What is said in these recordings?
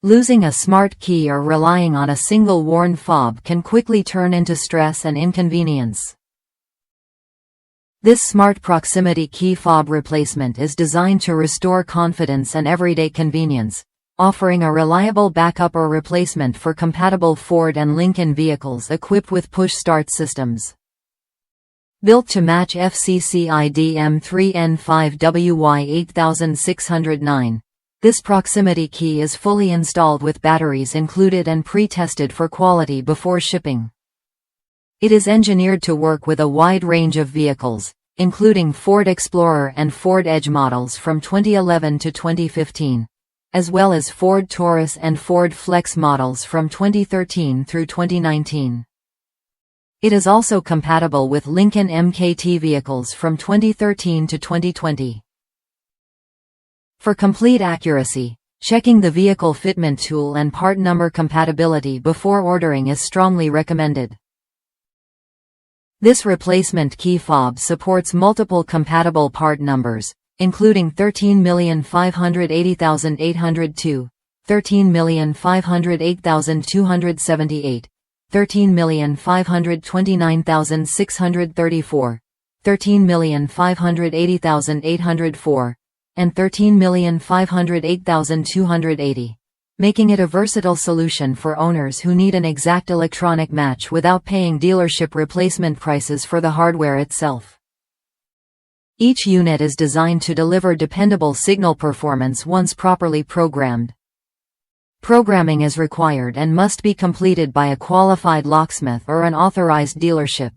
Losing a smart key or relying on a single worn fob can quickly turn into stress and inconvenience. This smart proximity key fob replacement is designed to restore confidence and everyday convenience, offering a reliable backup or replacement for compatible Ford and Lincoln vehicles equipped with push-start systems. Built to match FCC ID M3N5WY8609, this proximity key is fully installed with batteries included and pre-tested for quality before shipping. It is engineered to work with a wide range of vehicles, including Ford Explorer and Ford Edge models from 2011 to 2015, as well as Ford Taurus and Ford Flex models from 2013 through 2019. It is also compatible with Lincoln MKT vehicles from 2013 to 2020. For complete accuracy, checking the vehicle fitment tool and part number compatibility before ordering is strongly recommended. This replacement key fob supports multiple compatible part numbers, including 13,580,802, 13,508,278, 13,529,634, 13,580,804, and 13,508,280, making it a versatile solution for owners who need an exact electronic match without paying dealership replacement prices for the hardware itself. Each unit is designed to deliver dependable signal performance once properly programmed. Programming is required and must be completed by a qualified locksmith or an authorized dealership.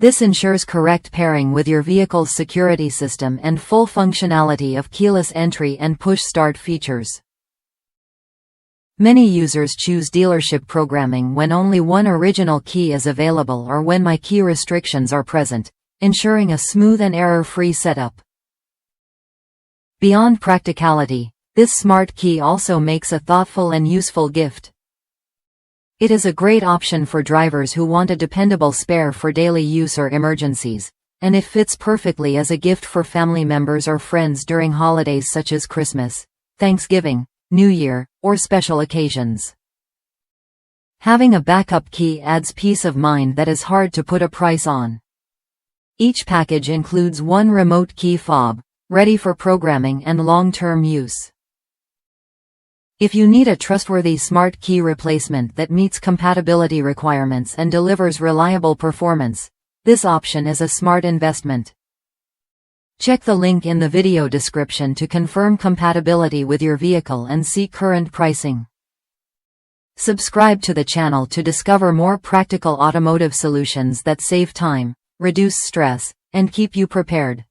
This ensures correct pairing with your vehicle's security system and full functionality of keyless entry and push-start features. Many users choose dealership programming when only one original key is available or when my key restrictions are present, ensuring a smooth and error-free setup. Beyond practicality, this smart key also makes a thoughtful and useful gift. It is a great option for drivers who want a dependable spare for daily use or emergencies, and it fits perfectly as a gift for family members or friends during holidays such as Christmas, Thanksgiving, New Year, or special occasions. Having a backup key adds peace of mind that is hard to put a price on. Each package includes one remote key fob, ready for programming and long-term use. If you need a trustworthy smart key replacement that meets compatibility requirements and delivers reliable performance, this option is a smart investment. Check the link in the video description to confirm compatibility with your vehicle and see current pricing. Subscribe to the channel to discover more practical automotive solutions that save time, reduce stress, and keep you prepared.